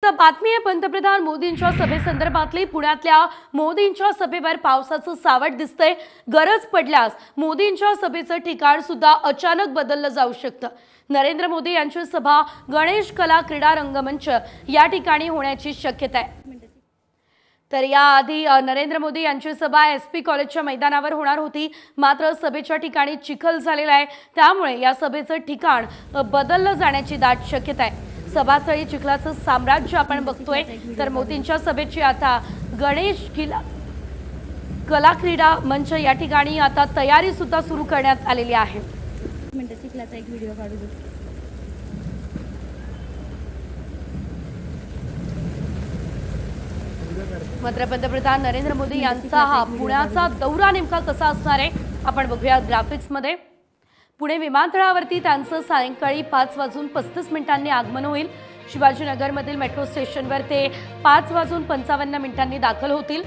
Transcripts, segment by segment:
आता बातमी आहे पंतप्रधान मोदींच्या सभेसंदर्भातली। पुण्यातल्या मोदींच्या सभेवर पावसाचं सावट दिसतंय। गरज पडल्यास मोदींच्या सभेचं ठिकाण सुद्धा अचानक बदललं जाऊ शकतं। नरेंद्र मोदी यांची सभा गणेश कला क्रीडा रंगमंच या ठिकाणी होण्याची शक्यता आहे। तर याआधी नरेंद्र मोदी यांची सभा एसपी कॉलेजच्या मैदानावर होणार होती, मात्र सभेच्या ठिकाणी चिखल झालेला आहे, त्यामुळे या सभेचं ठिकाण बदललं जाण्याची दाट शक्यता आहे। सभास्थळी चिखलाचं साम्राज्य आपण बघतोय। तर मोदींच्या सभेची आता गणेश कला क्रीडा मंच या ठिकाणी आता तयारी सुद्धा सुरू करण्यात आलेली आहे। चिखलाचा एक व्हिडिओ काढू दे। मात्र पंतप्रधान नरेंद्र मोदी यांचा हा पुण्याचा दौरा नेमका कसा असणार आहे आपण बघूया ग्राफिक्स मध्ये। पुणे विमानतळावरती त्यांचं सायंकाळी 5:35 आगमन होईल। शिवाजीनगरमधील मेट्रो स्टेशनवर ते 5:55 दाखल होतील।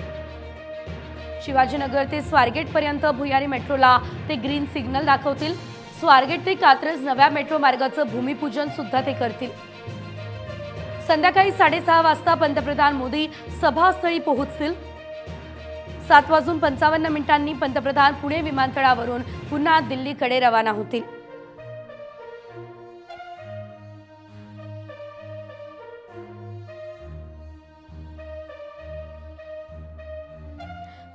शिवाजीनगर ते स्वारगेट पर्यंत भुयारी मेट्रोला ते ग्रीन सिग्नल दाखवतील। स्वारगेट ते कात्रज नव्या मेट्रो मार्गाचं भूमिपूजन सुद्धा ते करतील। संध्याकाळी 6:30 वाजता पंतप्रधान मोदी सभास्थळी पोहोचतील। 7:55 पंतप्रधान पुणे विमानतळावरून पुन्हा दिल्लीकडे रवाना होतील।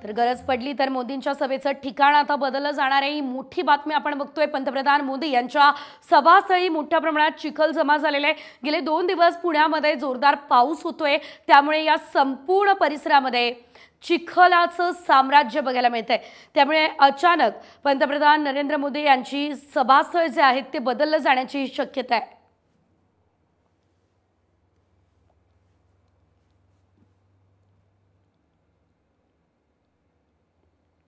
तर गरज पडली तर मोदींच्या सभेचं ठिकाण आता बदललं जाणार आहे। ही मोठी बातमी आपण बघतोय। पंतप्रधान मोदी यांच्या सभास्थळी मोठ्या प्रमाणात चिखल जमा झालेला आहे। गेले 2 दिवस पुण्यामध्ये जोरदार पाऊस होतोय, त्यामुळे या संपूर्ण परिसरामध्ये चिखलाचं साम्राज्य बघायला मिळतंय। त्यामुळे अचानक पंतप्रधान नरेंद्र मोदी यांची सभास्थळ जे आहेत ते बदललं जाण्याची शक्यता आहे।